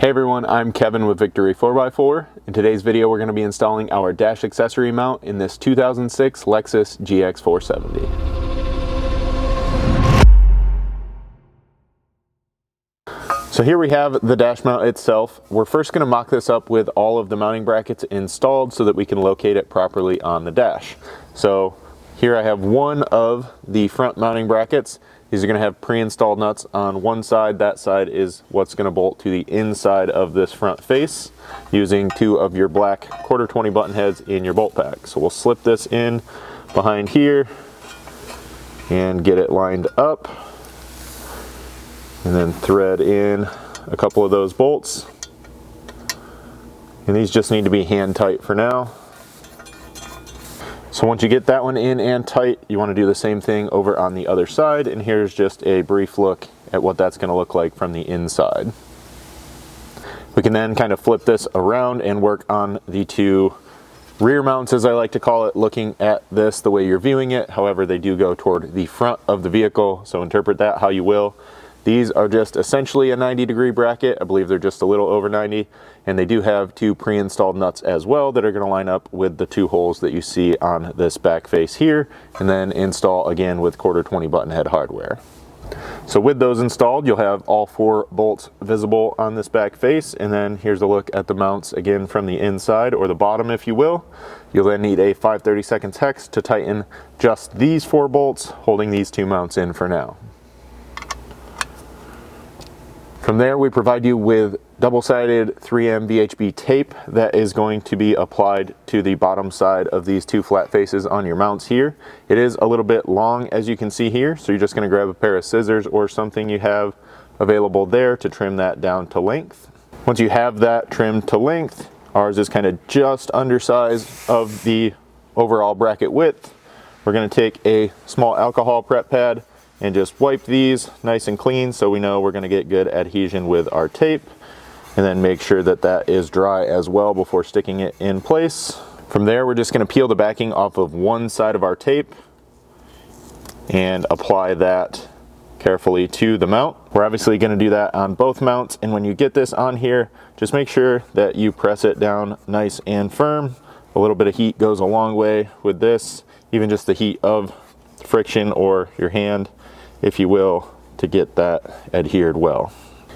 Hey everyone, I'm Kevin with Victory 4x4. In today's video we're going to be installing our dash accessory mount in this 2006 Lexus GX 470. So here we have the dash mount itself. We're first going to mock this up with all of the mounting brackets installed so that we can locate it properly on the dash. So here I have one of the front mounting brackets. These are going to have pre-installed nuts on one side. That side is what's going to bolt to the inside of this front face using two of your black 1/4 button heads in your bolt pack. So we'll slip this in behind here and get it lined up, and then thread in a couple of those bolts. And these just need to be hand tight for now. So once you get that one in and tight, you want to do the same thing over on the other side, and here's just a brief look at what that's going to look like from the inside. We can then kind of flip this around and work on the two rear mounts, as I like to call it, looking at this the way you're viewing it. However, they do go toward the front of the vehicle, so interpret that how you will. These are just essentially a 90-degree bracket. I believe they're just a little over 90, and they do have two pre-installed nuts as well that are going to line up with the two holes that you see on this back face here, and then install again with 1/4 button head hardware. So with those installed, you'll have all four bolts visible on this back face, and then here's a look at the mounts again from the inside, or the bottom if you will. You'll then need a 5/32 hex to tighten just these four bolts, holding these two mounts in for now. From there, we provide you with double-sided 3M VHB tape that is going to be applied to the bottom side of these two flat faces on your mounts here. It is a little bit long, as you can see here, so you're just going to grab a pair of scissors or something you have available there to trim that down to length. Once you have that trimmed to length, ours is kind of just undersized of the overall bracket width. We're going to take a small alcohol prep pad and just wipe these nice and clean so we know we're going to get good adhesion with our tape, and then make sure that that is dry as well before sticking it in place. From there, we're just going to peel the backing off of one side of our tape and apply that carefully to the mount. We're obviously going to do that on both mounts, and when you get this on here, just make sure that you press it down nice and firm. A little bit of heat goes a long way with this, even just the heat of friction or your hand, if you will, to get that adhered well.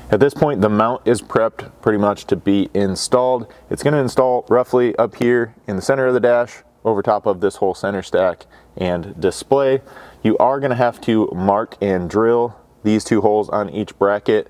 At this point, the mount is prepped pretty much to be installed. It's going to install roughly up here in the center of the dash, over top of this whole center stack and display. You are going to have to mark and drill these two holes on each bracket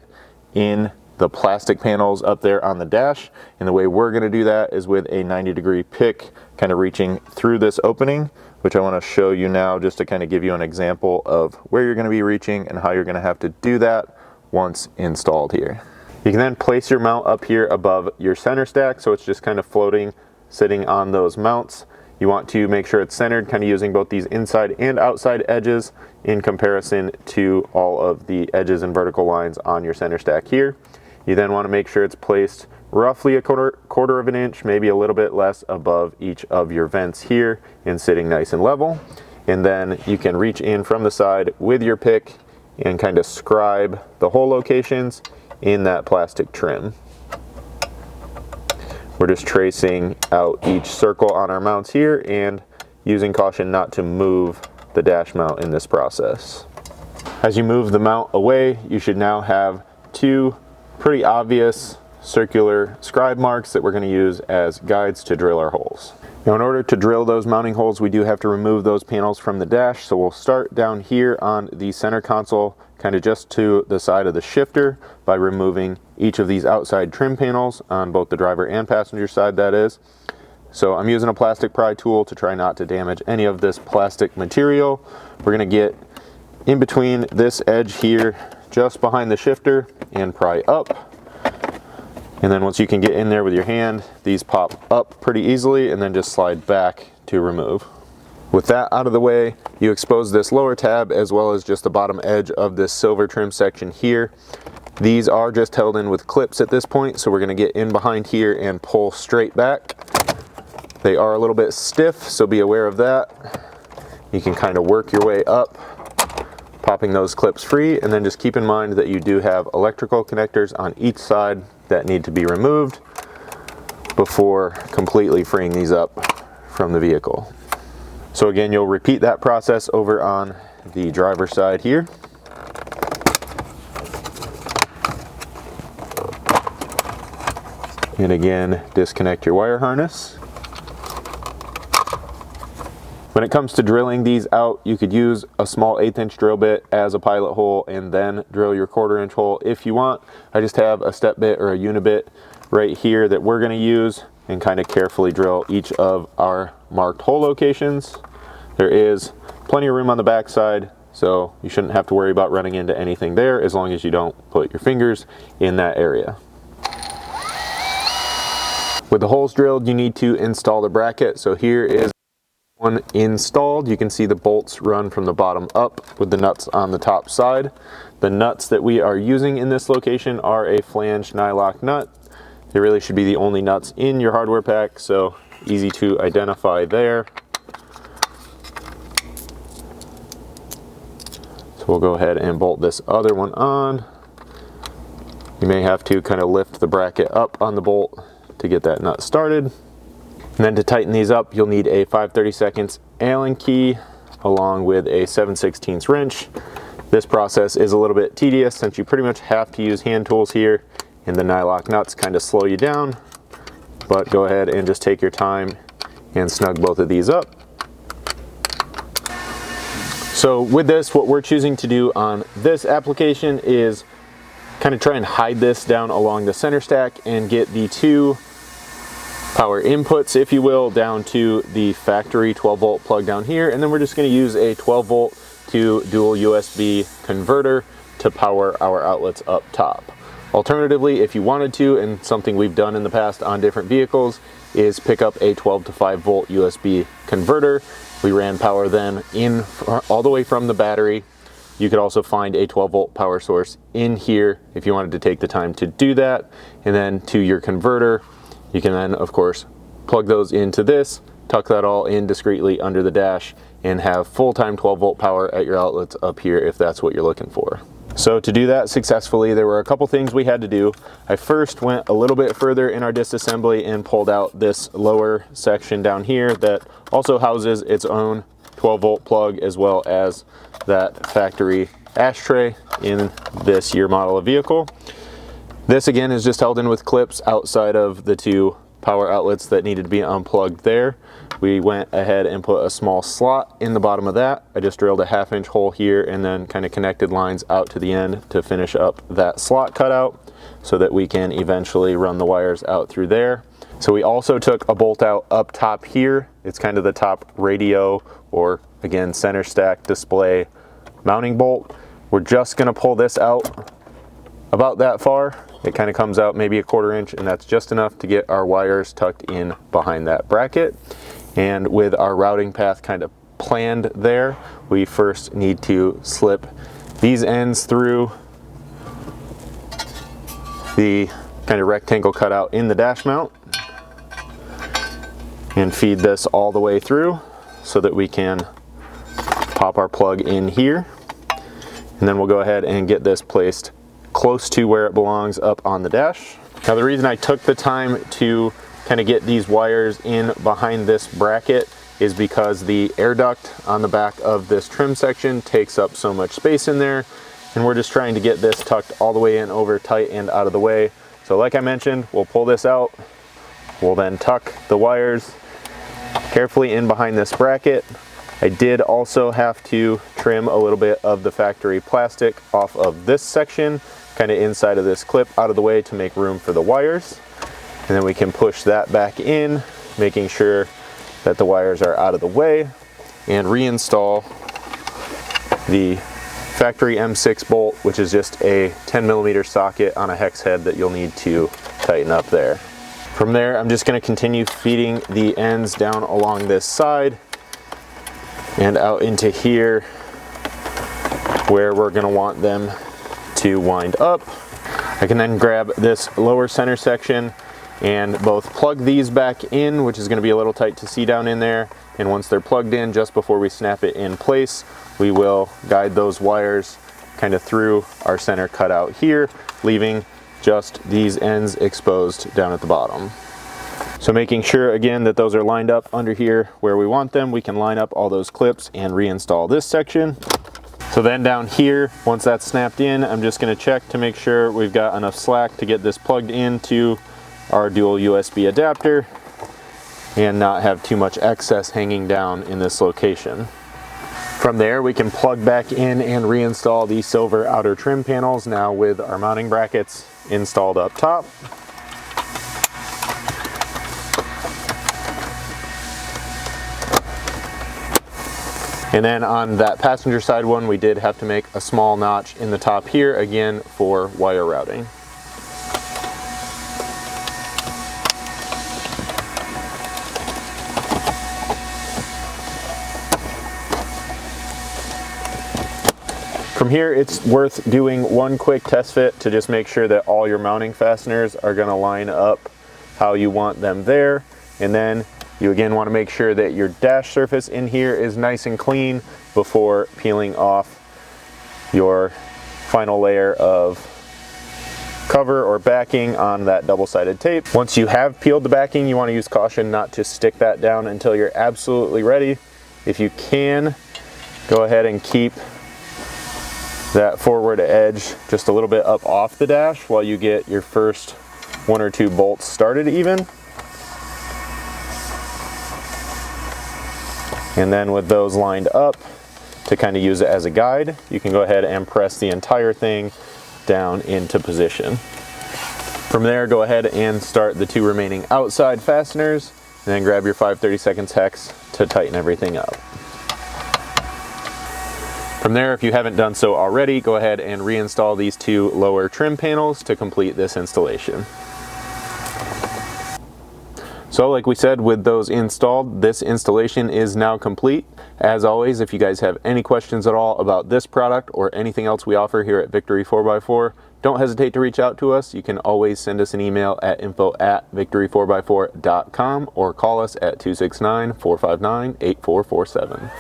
in the plastic panels up there on the dash, and the way we're going to do that is with a 90-degree pick kind of reaching through this opening, which I want to show you now just to kind of give you an example of where you're going to be reaching and how you're going to have to do that once installed here. You can then place your mount up here above your center stack, so it's just kind of floating, sitting on those mounts. You want to make sure it's centered, kind of using both these inside and outside edges in comparison to all of the edges and vertical lines on your center stack here. You then want to make sure it's placed roughly a quarter of an inch, maybe a little bit less, above each of your vents here and sitting nice and level. And then you can reach in from the side with your pick and kind of scribe the hole locations in that plastic trim. We're just tracing out each circle on our mounts here and using caution not to move the dash mount in this process. As you move the mount away, you should now have two pretty obvious circular scribe marks that we're going to use as guides to drill our holes. Now, in order to drill those mounting holes, we do have to remove those panels from the dash, so we'll start down here on the center console, kind of just to the side of the shifter, by removing each of these outside trim panels on both the driver and passenger side, that is. So I'm using a plastic pry tool to try not to damage any of this plastic material. We're going to get in between this edge here, just behind the shifter, and pry up. And then once you can get in there with your hand, these pop up pretty easily and then just slide back to remove. With that out of the way, you expose this lower tab as well as just the bottom edge of this silver trim section here. These are just held in with clips at this point, so we're going to get in behind here and pull straight back. They are a little bit stiff, so be aware of that. You can kind of work your way up, popping those clips free, and then just keep in mind that you do have electrical connectors on each side that need to be removed before completely freeing these up from the vehicle. So again, you'll repeat that process over on the driver's side here. And again, disconnect your wire harness. When it comes to drilling these out, you could use a small 1/8 inch drill bit as a pilot hole and then drill your 1/4 inch hole if you want. I just have a step bit or a unibit right here that we're going to use and kind of carefully drill each of our marked hole locations. There is plenty of room on the back side, so you shouldn't have to worry about running into anything there as long as you don't put your fingers in that area. With the holes drilled, you need to install the bracket. So here is one installed. You can see the bolts run from the bottom up with the nuts on the top side. The nuts that we are using in this location are a flanged nylock nut. They really should be the only nuts in your hardware pack, so easy to identify there. So we'll go ahead and bolt this other one on. You may have to kind of lift the bracket up on the bolt to get that nut started. And then to tighten these up, you'll need a 5/32 Allen key along with a 7/16 wrench. This process is a little bit tedious since you pretty much have to use hand tools here, and the nylock nuts kind of slow you down. But go ahead and just take your time and snug both of these up. So with this, what we're choosing to do on this application is kind of try and hide this down along the center stack and get the two power inputs, if you will, down to the factory 12 volt plug down here. And then we're just going to use a 12 volt to dual USB converter to power our outlets up top. Alternatively, if you wanted to, and something we've done in the past on different vehicles, is pick up a 12 to 5 volt USB converter. We ran power then in all the way from the battery. You could also find a 12 volt power source in here if you wanted to take the time to do that. And then to your converter, you can then, of course, plug those into this, tuck that all in discreetly under the dash, and have full-time 12 volt power at your outlets up here if that's what you're looking for. So to do that successfully, there were a couple things we had to do. I first went a little bit further in our disassembly and pulled out this lower section down here that also houses its own 12 volt plug as well as that factory ashtray in this year model of vehicle. This again is just held in with clips outside of the two power outlets that needed to be unplugged there. We went ahead and put a small slot in the bottom of that. I just drilled a 1/2 inch hole here and then kind of connected lines out to the end to finish up that slot cutout so that we can eventually run the wires out through there. So we also took a bolt out up top here. It's kind of the top radio or again center stack display mounting bolt. We're just going to pull this out about that far. It kind of comes out maybe a 1/4 inch, and that's just enough to get our wires tucked in behind that bracket. And with our routing path kind of planned there, we first need to slip these ends through the kind of rectangle cutout in the dash mount and feed this all the way through so that we can pop our plug in here. And then we'll go ahead and get this placed close to where it belongs up on the dash. Now the reason I took the time to kind of get these wires in behind this bracket is because the air duct on the back of this trim section takes up so much space in there, and we're just trying to get this tucked all the way in over tight and out of the way. So like I mentioned, we'll pull this out, we'll then tuck the wires carefully in behind this bracket. I did also have to trim a little bit of the factory plastic off of this section, kind of inside of this clip out of the way to make room for the wires. And then we can push that back in, making sure that the wires are out of the way, and reinstall the factory M6 bolt, which is just a 10mm socket on a hex head that you'll need to tighten up there. From there, I'm just going to continue feeding the ends down along this side and out into here where we're going to want them to wind up. I can then grab this lower center section and both plug these back in, which is going to be a little tight to see down in there, and once they're plugged in, just before we snap it in place, we will guide those wires kind of through our center cutout here, leaving just these ends exposed down at the bottom. So making sure again that those are lined up under here where we want them, we can line up all those clips and reinstall this section. So then down here, once that's snapped in, I'm just going to check to make sure we've got enough slack to get this plugged into our dual USB adapter and not have too much excess hanging down in this location. From there, we can plug back in and reinstall the silver outer trim panels now with our mounting brackets installed up top. And then on that passenger side one, we did have to make a small notch in the top here, again, for wire routing. From here, it's worth doing one quick test fit to just make sure that all your mounting fasteners are going to line up how you want them there. And then you again want to make sure that your dash surface in here is nice and clean before peeling off your final layer of cover or backing on that double-sided tape. Once you have peeled the backing, you want to use caution not to stick that down until you're absolutely ready. If you can, go ahead and keep that forward edge just a little bit up off the dash while you get your first one or two bolts started even. And then with those lined up, to kind of use it as a guide, you can go ahead and press the entire thing down into position. From there, go ahead and start the two remaining outside fasteners, and then grab your 5/32 hex to tighten everything up. From there, if you haven't done so already, go ahead and reinstall these two lower trim panels to complete this installation. So like we said, with those installed, this installation is now complete. As always, if you guys have any questions at all about this product or anything else we offer here at Victory 4x4, don't hesitate to reach out to us. You can always send us an email at info@victory4x4.com or call us at 269-459-8447.